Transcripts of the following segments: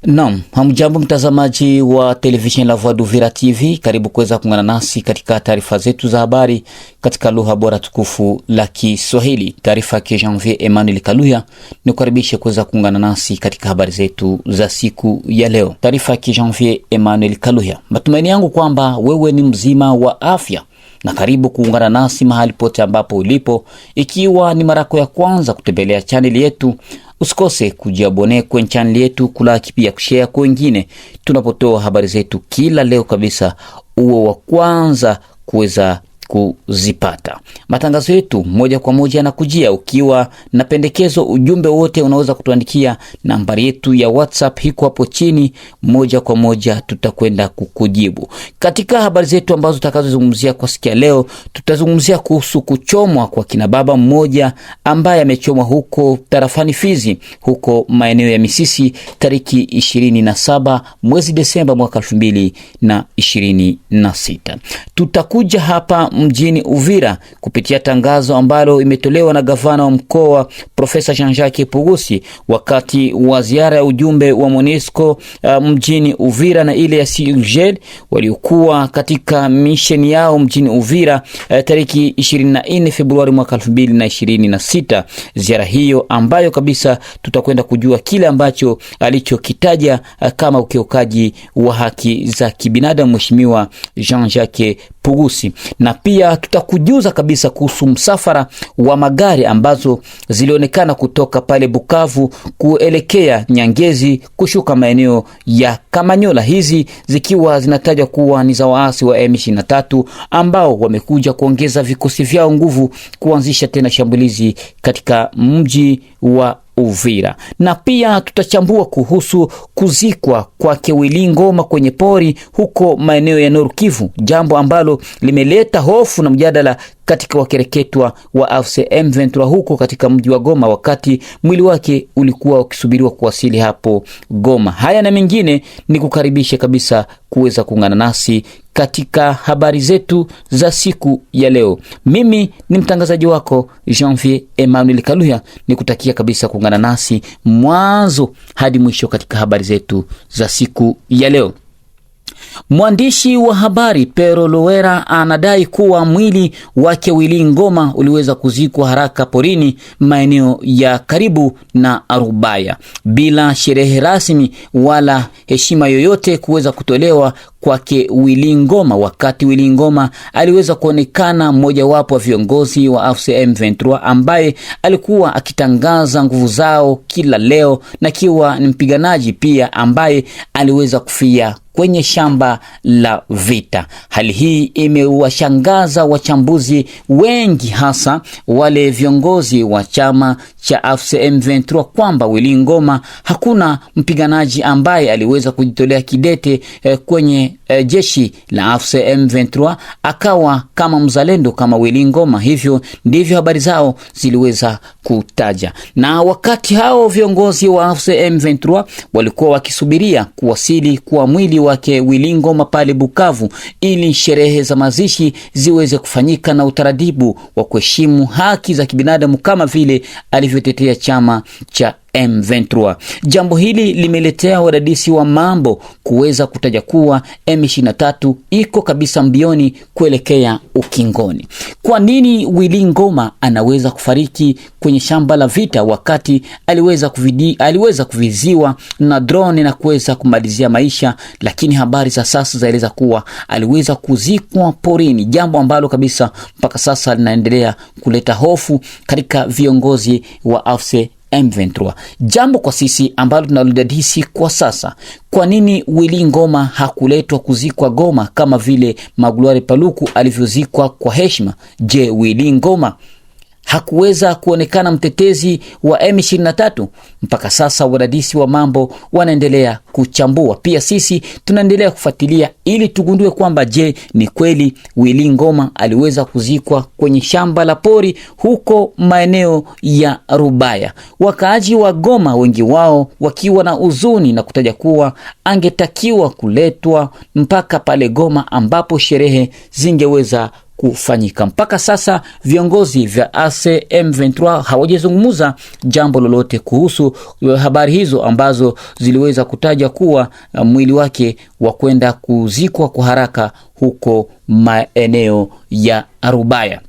Naam, hamjambo mtazamaji wa television La Voix d'Uvira TV, karibu kuweza kuungana nasi katika taarifa zetu za habari katika lugha bora tukufu la Kiswahili. Taarifa ya Janvier Emmanuel Kaluya ni kukaribisha kuweza kuungana nasi katika habari zetu za siku ya leo. Taarifa ya Janvier Emmanuel Kaluya. Matumaini yangu kwamba wewe ni mzima wa afya na karibu kuungana nasi mahali pote ambapo ulipo. Ikiwa ni mara yako ya kwanza kutembelea channel yetu, usikose kujiabone kwenye channel yetu, kulaki pia kushare kwa wengine tunapotoa habari zetu kila leo kabisa, uwe wa kwanza kuweza kuzipata. Matangazo yetu moja kwa moja yanakujia. Ukiwa na pendekezo, ujumbe wote unaweza kutuandikia. Nambari yetu ya WhatsApp iko hapo chini, moja kwa moja tutakwenda kukujibu. Katika habari zetu ambazo tutakazozungumzia kwa siku ya leo, tutazungumzia kuhusu kuchomwa kwa kina baba mmoja ambaye amechomwa huko tarafani Fizi, huko maeneo ya Misisi tariki 27 mwezi Desemba mwaka 2026. Tutakuja hapa mjini Uvira kupitia tangazo ambalo imetolewa na gavana wa mkoa Profesa Jean-Jacques Purusi wakati wa ziara ya ujumbe wa MONUSCO mjini Uvira na ile ya CIRGL waliokuwa katika mission yao mjini Uvira tariki 24 Februari mwaka 2026. Ziara hiyo ambayo kabisa tutakwenda kujua kile ambacho alichokitaja kama ukiukaji wa haki za kibinadamu Mheshimiwa Jean-Jacques Purusi, na pia tutakujuza kabisa kuhusu msafara wa magari ambazo zilionekana kutoka pale Bukavu kuelekea Nyangezi kushuka maeneo ya Kamanyola, hizi zikiwa zinatajwa kuwa ni za waasi wa M23 ambao wamekuja kuongeza vikosi vyao nguvu kuanzisha tena shambulizi katika mji wa Uvira. Na pia tutachambua kuhusu kuzikwa kwa Willy Ngoma kwenye pori huko maeneo ya Nord Kivu, jambo ambalo limeleta hofu na mjadala katika wakereketwa wa AFC M23 huko katika mji wa Goma, wakati mwili wake ulikuwa ukisubiriwa kuwasili hapo Goma. Haya na mengine ni kukaribisha kabisa kuweza kuungana nasi katika habari zetu za siku ya leo. Mimi ni mtangazaji wako Janvier Emmanuel Kaluya, nikutakia kabisa kuungana nasi mwanzo hadi mwisho katika habari zetu za siku ya leo. Mwandishi wa habari Pero Lowera anadai kuwa mwili wake Willy Ngoma uliweza kuzikwa haraka porini maeneo ya karibu na Rubaya bila sherehe rasmi wala heshima yoyote kuweza kutolewa kwake Willy Ngoma, wakati Willy Ngoma aliweza kuonekana mmoja wapo wa viongozi wa AFC M23 ambaye alikuwa akitangaza nguvu zao kila leo, na kiwa ni mpiganaji pia ambaye aliweza kufia kwenye shamba la vita. Hali hii imewashangaza wachambuzi wengi, hasa wale viongozi wa chama cha AFC M23 kwamba Willy Ngoma hakuna mpiganaji ambaye aliweza kujitolea kidete kwenye jeshi la AFC M23 akawa kama mzalendo kama Willy Ngoma. Hivyo ndivyo habari zao ziliweza kutaja. Na wakati hao viongozi wa AFC M23 walikuwa wakisubiria kuwasili kwa mwili wake Willy Ngoma pale Bukavu ili sherehe za mazishi ziweze kufanyika na utaratibu wa kuheshimu haki za kibinadamu kama vile alivyotetea chama cha M23. Jambo hili limeletea wadadisi wa mambo kuweza kutaja kuwa M23 iko kabisa mbioni kuelekea ukingoni. Kwa nini Willy Ngoma anaweza kufariki kwenye shamba la vita wakati aliweza kuviziwa na drone na kuweza kumalizia maisha, lakini habari za sasa zaeleza kuwa aliweza kuzikwa porini, jambo ambalo kabisa mpaka sasa linaendelea kuleta hofu katika viongozi wa AFC M23. Jambo kwa sisi ambalo tunalodadisi kwa sasa, kwa nini Willy Ngoma hakuletwa kuzikwa Goma kama vile Magloire Paluku alivyozikwa kwa heshima? Je, Willy Ngoma hakuweza kuonekana mtetezi wa M23? Mpaka sasa wadadisi wa mambo wanaendelea kuchambua. Pia sisi tunaendelea kufuatilia ili tugundue kwamba je, ni kweli Willy Ngoma aliweza kuzikwa kwenye shamba la pori huko maeneo ya Rubaya. Wakaaji wa Goma wengi wao wakiwa na huzuni na kutaja kuwa angetakiwa kuletwa mpaka pale Goma ambapo sherehe zingeweza kufanyika. Mpaka sasa viongozi vya AFC M23 hawajazungumza jambo lolote kuhusu habari hizo ambazo ziliweza kutaja kuwa mwili wake wa kwenda kuzikwa kwa haraka huko maeneo ya Arubaya.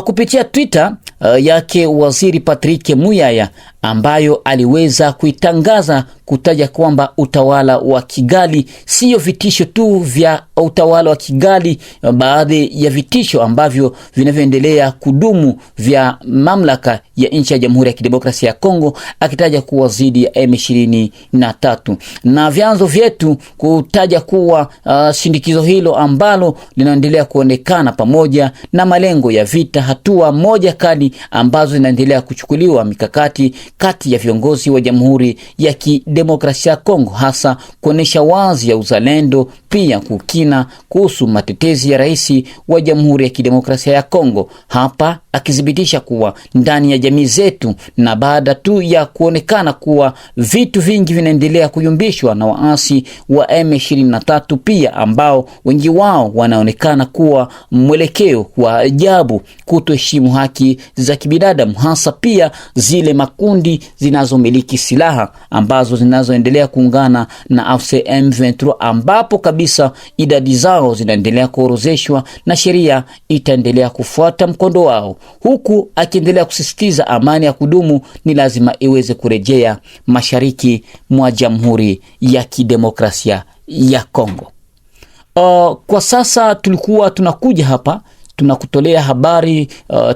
Kupitia Twitter yake Waziri Patrick Muyaya ambayo aliweza kuitangaza kutaja kwamba utawala wa Kigali sio vitisho tu vya utawala wa Kigali, baadhi ya vitisho ambavyo vinavyoendelea kudumu vya mamlaka ya nchi ya Jamhuri ya Kidemokrasia ya Kongo, akitaja kuwa zidi ya M23 na vyanzo vyetu kutaja kuwa shindikizo hilo ambalo linaendelea kuonekana pamoja na malengo ya vita, hatua moja kali ambazo zinaendelea kuchukuliwa mikakati kati ya viongozi wa Jamhuri ya Kidemokrasia ya Kongo, hasa kuonesha wazi ya uzalendo, pia kukina kuhusu matetezi ya rais wa Jamhuri ya Kidemokrasia ya Kongo, hapa akithibitisha kuwa ndani ya jamii zetu na baada tu ya kuonekana kuwa vitu vingi vinaendelea kuyumbishwa na waasi wa M23, pia ambao wengi wao wanaonekana kuwa mwelekeo wa ajabu, kutoheshimu haki za kibinadamu, hasa pia zile makundi zinazomiliki silaha ambazo zinazoendelea kuungana na AFC M23, ambapo kabisa idadi zao zinaendelea kuorozeshwa na sheria itaendelea kufuata mkondo wao, huku akiendelea kusisitiza amani ya kudumu ni lazima iweze kurejea mashariki mwa Jamhuri ya Kidemokrasia ya Kongo. Kwa sasa tulikuwa tunakuja hapa tunakutolea habari,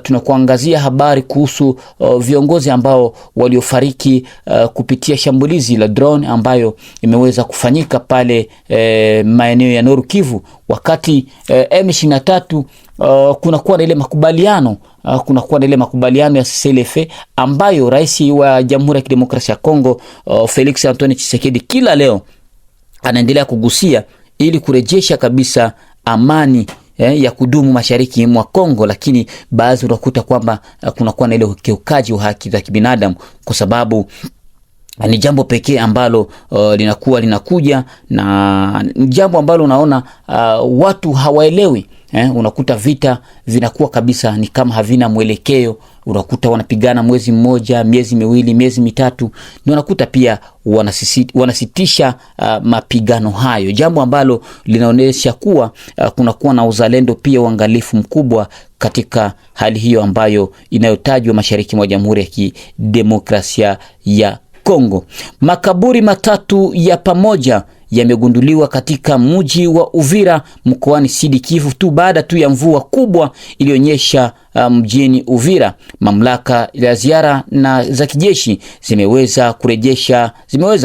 tunakuangazia habari kuhusu viongozi ambao waliofariki kupitia shambulizi la drone ambayo imeweza kufanyika pale maeneo ya Nord Kivu, wakati M23 kunakuwa na ile makubaliano ya CLF ambayo rais wa Jamhuri ya Kidemokrasia ya Kongo Felix Antoine Tshisekedi kila leo anaendelea kugusia ili kurejesha kabisa amani ya kudumu mashariki mwa Kongo, lakini baadhi unakuta kwamba kunakuwa na ile ukiukaji wa haki za kibinadamu, kwa sababu ni jambo pekee ambalo linakuja na jambo ambalo unaona watu hawaelewi. Unakuta vita vinakuwa kabisa ni kama havina mwelekeo, unakuta wanapigana mwezi mmoja, miezi miwili, miezi mitatu, na unakuta pia wanasitisha mapigano hayo, jambo ambalo linaonyesha kuwa kunakuwa na uzalendo, pia uangalifu mkubwa katika hali hiyo ambayo inayotajwa mashariki mwa Jamhuri ya Kidemokrasia ya Kongo. Makaburi matatu ya pamoja yamegunduliwa katika mji wa Uvira mkoani Sud Kivu tu baada tu ya mvua kubwa ilionyesha mjini Uvira. Mamlaka ya ziara na za kijeshi zimeweza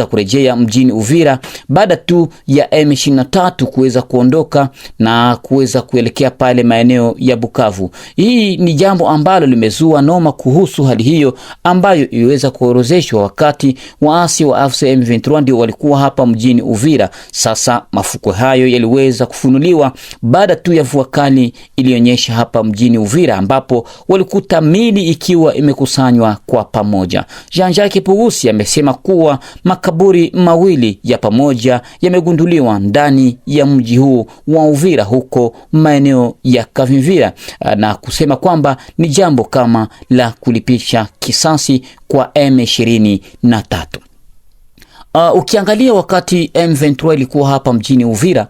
kurejea mjini Uvira baada tu ya M23 kuweza kuondoka na kuweza kuelekea pale maeneo ya Bukavu. Hii ni jambo ambalo limezua noma kuhusu hali hiyo ambayo iliweza kuorozeshwa wakati waasi wa AFC M23 ndio walikuwa hapa mjini Uvira. Sasa mafuko hayo yaliweza kufunuliwa baada tu ya mvua kali ilionyesha hapa mjini Uvira, ambapo walikuta mili ikiwa imekusanywa kwa pamoja. Jean-Jacques Purusi amesema kuwa makaburi mawili ya pamoja yamegunduliwa ndani ya mji huu wa Uvira huko maeneo ya Kavimvira, na kusema kwamba ni jambo kama la kulipisha kisasi kwa M23. Ukiangalia wakati M23 ilikuwa hapa mjini Uvira,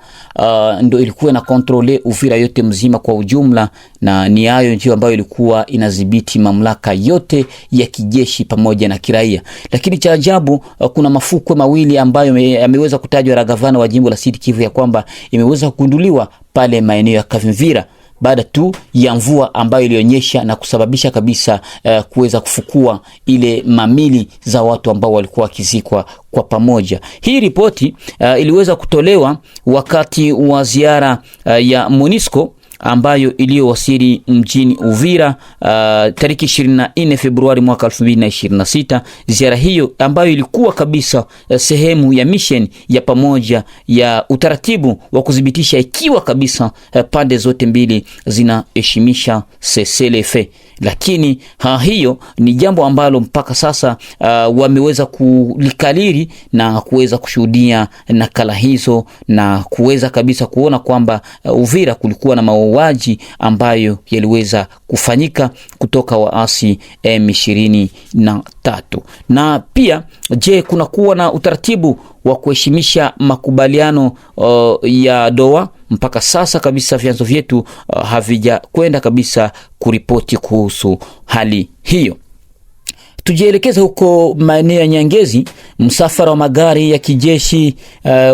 ndio ilikuwa na kontrole Uvira yote mzima kwa ujumla, na ni hayo ndio ambayo ilikuwa inadhibiti mamlaka yote ya kijeshi pamoja na kiraia. Lakini cha ajabu, kuna mafukwe mawili ambayo yameweza kutajwa na gavana wa jimbo la Sud Kivu ya kwamba imeweza kugunduliwa pale maeneo ya Kavimvira baada tu ya mvua ambayo ilionyesha na kusababisha kabisa kuweza kufukua ile mamili za watu ambao walikuwa wakizikwa kwa pamoja. Hii ripoti iliweza kutolewa wakati wa ziara ya MONUSCO ambayo iliyowasili mjini Uvira tariki 24 Februari mwaka 2026. Ziara hiyo ambayo ilikuwa kabisa sehemu ya mission ya pamoja ya utaratibu wa kudhibitisha ikiwa kabisa pande zote mbili zinaheshimisha CLF. Lakini hiyo ni jambo ambalo mpaka sasa wameweza kulikaliri na kuweza kushuhudia nakala hizo na kuweza kabisa kuona kwamba Uvira kulikuwa na mauaji ambayo yaliweza kufanyika kutoka waasi M23. Na pia je, kuna kuwa na utaratibu wa kuheshimisha makubaliano ya Doha? Mpaka sasa kabisa vyanzo vyetu havija kwenda kabisa kuripoti kuhusu hali hiyo. Tujielekeza huko maeneo ya Nyangezi. Msafara wa magari ya kijeshi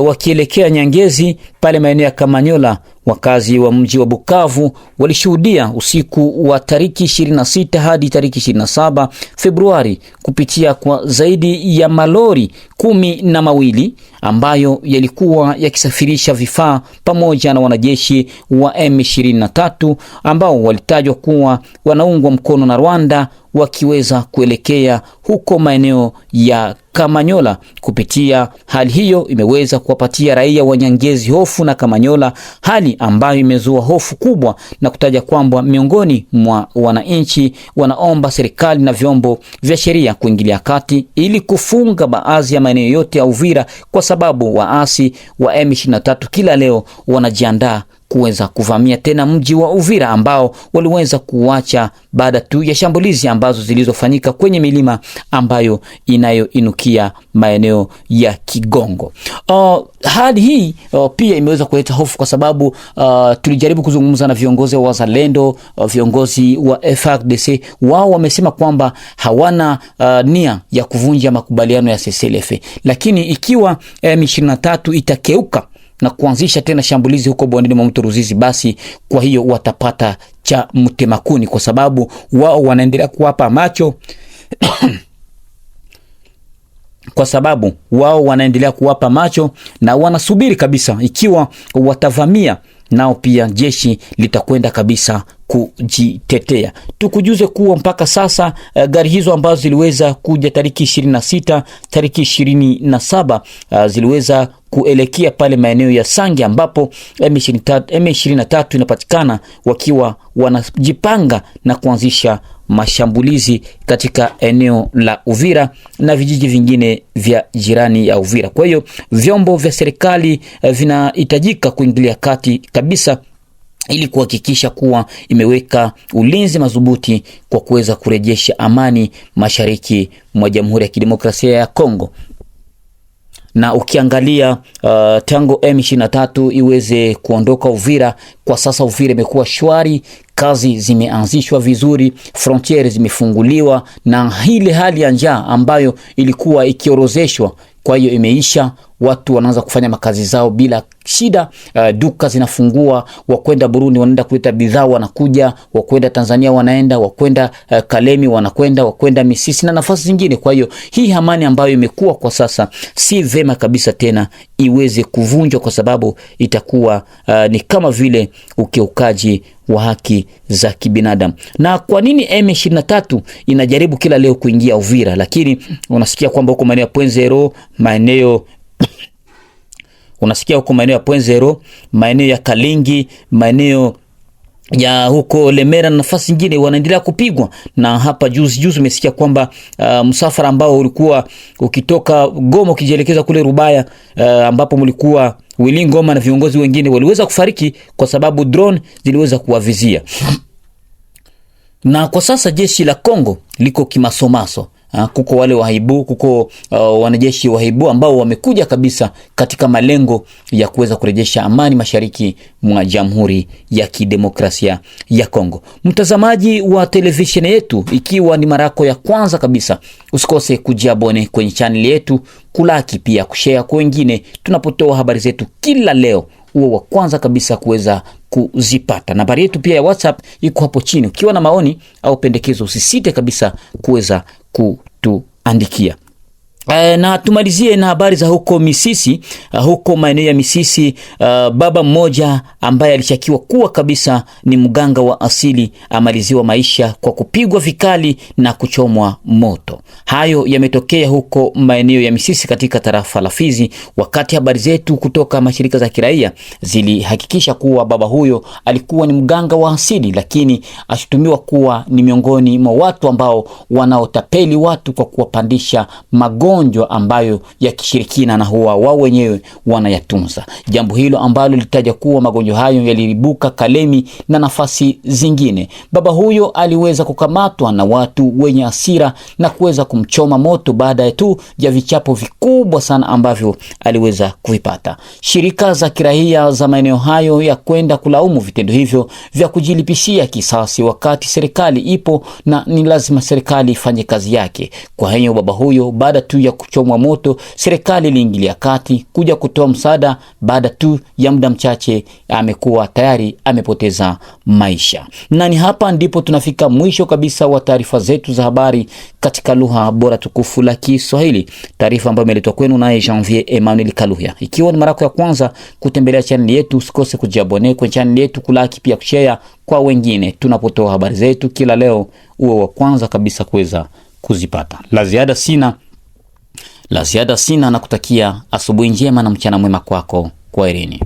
wakielekea Nyangezi pale maeneo ya Kamanyola. Wakazi wa mji wa Bukavu walishuhudia usiku wa tariki 26 hadi tariki 27 Februari kupitia kwa zaidi ya malori 12 ambayo yalikuwa yakisafirisha vifaa pamoja na wanajeshi wa M23 ambao walitajwa kuwa wanaungwa mkono na Rwanda, wakiweza kuelekea huko maeneo ya Kamanyola. Kupitia hali hiyo imeweza kuwapatia raia wa Nyangezi hofu na Kamanyola, hali ambayo imezua hofu kubwa na kutaja kwamba miongoni mwa wananchi wanaomba serikali na vyombo vya sheria kuingilia kati ili kufunga baadhi ya maeneo yote ya Uvira, kwa sababu waasi wa M23 kila leo wanajiandaa kuweza kuvamia tena mji wa Uvira ambao waliweza kuacha baada tu ya shambulizi ambazo zilizofanyika kwenye milima ambayo inayoinukia maeneo ya Kigongo. Hali hii pia imeweza kuleta hofu kwa sababu tulijaribu kuzungumza na viongozi wa Wazalendo, viongozi wa FARDC. Wao wamesema kwamba hawana nia ya kuvunja makubaliano ya CCLF, lakini ikiwa M23 itakeuka na kuanzisha tena shambulizi huko bondeni mwa mto Ruzizi, basi kwa hiyo watapata cha mtemakuni, kwa sababu wao wanaendelea kuwapa macho kwa sababu wao wanaendelea kuwapa macho na wanasubiri kabisa ikiwa watavamia, nao pia jeshi litakwenda kabisa kujitetea. Tukujuze kuwa mpaka sasa gari hizo ambazo ziliweza kuja tariki 26, tariki 27 ziliweza kuelekea pale maeneo ya Sange ambapo M23 inapatikana wakiwa wanajipanga na kuanzisha mashambulizi katika eneo la Uvira na vijiji vingine vya jirani ya Uvira. Kwa hiyo vyombo vya serikali vinahitajika kuingilia kati kabisa ili kuhakikisha kuwa imeweka ulinzi madhubuti kwa kuweza kurejesha amani mashariki mwa Jamhuri ya Kidemokrasia ya Kongo. Na ukiangalia tangu M23 iweze kuondoka Uvira, kwa sasa Uvira imekuwa shwari, kazi zimeanzishwa vizuri, frontiere zimefunguliwa, na ile hali ya njaa ambayo ilikuwa ikiorozeshwa kwa hiyo imeisha. Watu wanaanza kufanya makazi zao bila shida. Duka zinafungua, wakwenda Burundi wanaenda kuleta bidhaa wanakuja, wakwenda Tanzania wanaenda, wakwenda Kalemi wanakwenda, wakwenda Misisi na nafasi zingine. Kwa hiyo hii amani ambayo imekuwa kwa sasa si vema kabisa tena iweze kuvunjwa, kwa sababu itakuwa ni kama vile ukiukaji wa haki za kibinadamu. Na kwa nini M23 inajaribu kila leo kuingia Uvira, lakini unasikia kwamba huko maeneo ya Point0 unasikia huko maeneo ya Point0, maeneo ya Kalingi, maeneo ya huko Lemera na nafasi nyingine wanaendelea kupigwa. Na hapa juzi umesikia kwamba msafara ambao ulikuwa ukitoka Goma ukijielekeza kule Rubaya, ambapo mlikuwa Willy Ngoma na viongozi wengine waliweza kufariki kwa sababu drone ziliweza kuwavizia. Na kwa sasa jeshi la Kongo liko kimasomaso. Kuko wale wahaibu, kuko wanajeshi wahaibu ambao wamekuja kabisa katika malengo ya kuweza kurejesha amani mashariki mwa Jamhuri ya Kidemokrasia ya Kongo. Mtazamaji wa televisheni yetu, ikiwa ni marako ya kwanza kabisa, usikose kujiabone kwenye channel yetu, kulaki pia kushare kwa wengine tunapotoa habari zetu kila leo, uwe wa kwanza kabisa kuweza kuzipata. Nambari yetu pia ya WhatsApp iko hapo chini. Ukiwa na maoni au pendekezo usisite kabisa kuweza kutuandikia. Na tumalizie na habari za huko Misisi. Huko maeneo ya Misisi, baba mmoja ambaye alishakiwa kuwa kabisa ni mganga wa asili amaliziwa maisha kwa kupigwa vikali na kuchomwa moto. Hayo yametokea huko maeneo ya Misisi katika tarafa la Fizi, wakati habari zetu kutoka mashirika za kiraia zilihakikisha kuwa baba huyo alikuwa ni mganga wa asili, lakini ashutumiwa kuwa ni miongoni mwa watu ambao wanaotapeli watu kwa kuwapandisha magonjwa magonjwa ambayo ya kishirikina na huwa wao wenyewe wanayatunza. Jambo hilo ambalo litaja kuwa magonjwa hayo yaliribuka Kalemi na nafasi zingine. Baba huyo aliweza kukamatwa na watu wenye hasira na kuweza kumchoma moto baada tu ya vichapo vikubwa sana ambavyo aliweza kuvipata. Shirika za kiraia za maeneo hayo ya kwenda kulaumu vitendo hivyo vya kujilipishia kisasi, wakati serikali ipo na ni lazima serikali ifanye kazi yake. Kwa hiyo baba huyo baada tu ya kuchomwa moto, serikali iliingilia kati kuja kutoa msaada. Baada tu ya muda mchache amekuwa tayari amepoteza maisha. Na ni hapa ndipo tunafika mwisho kabisa wa taarifa zetu za habari katika lugha bora tukufu la Kiswahili. Taarifa ambayo imeletwa kwenu naye Janvier Emmanuel Kaluhya. Ikiwa ni mara yako ya kwanza kutembelea channel yetu, usikose kujiabone kwa channel yetu, kulaki pia kushare kwa wengine tunapotoa habari zetu kila leo, uwe wa kwanza kabisa kuweza kuzipata. La ziada sina na kutakia asubuhi njema na mchana mwema kwako. Kwaherini.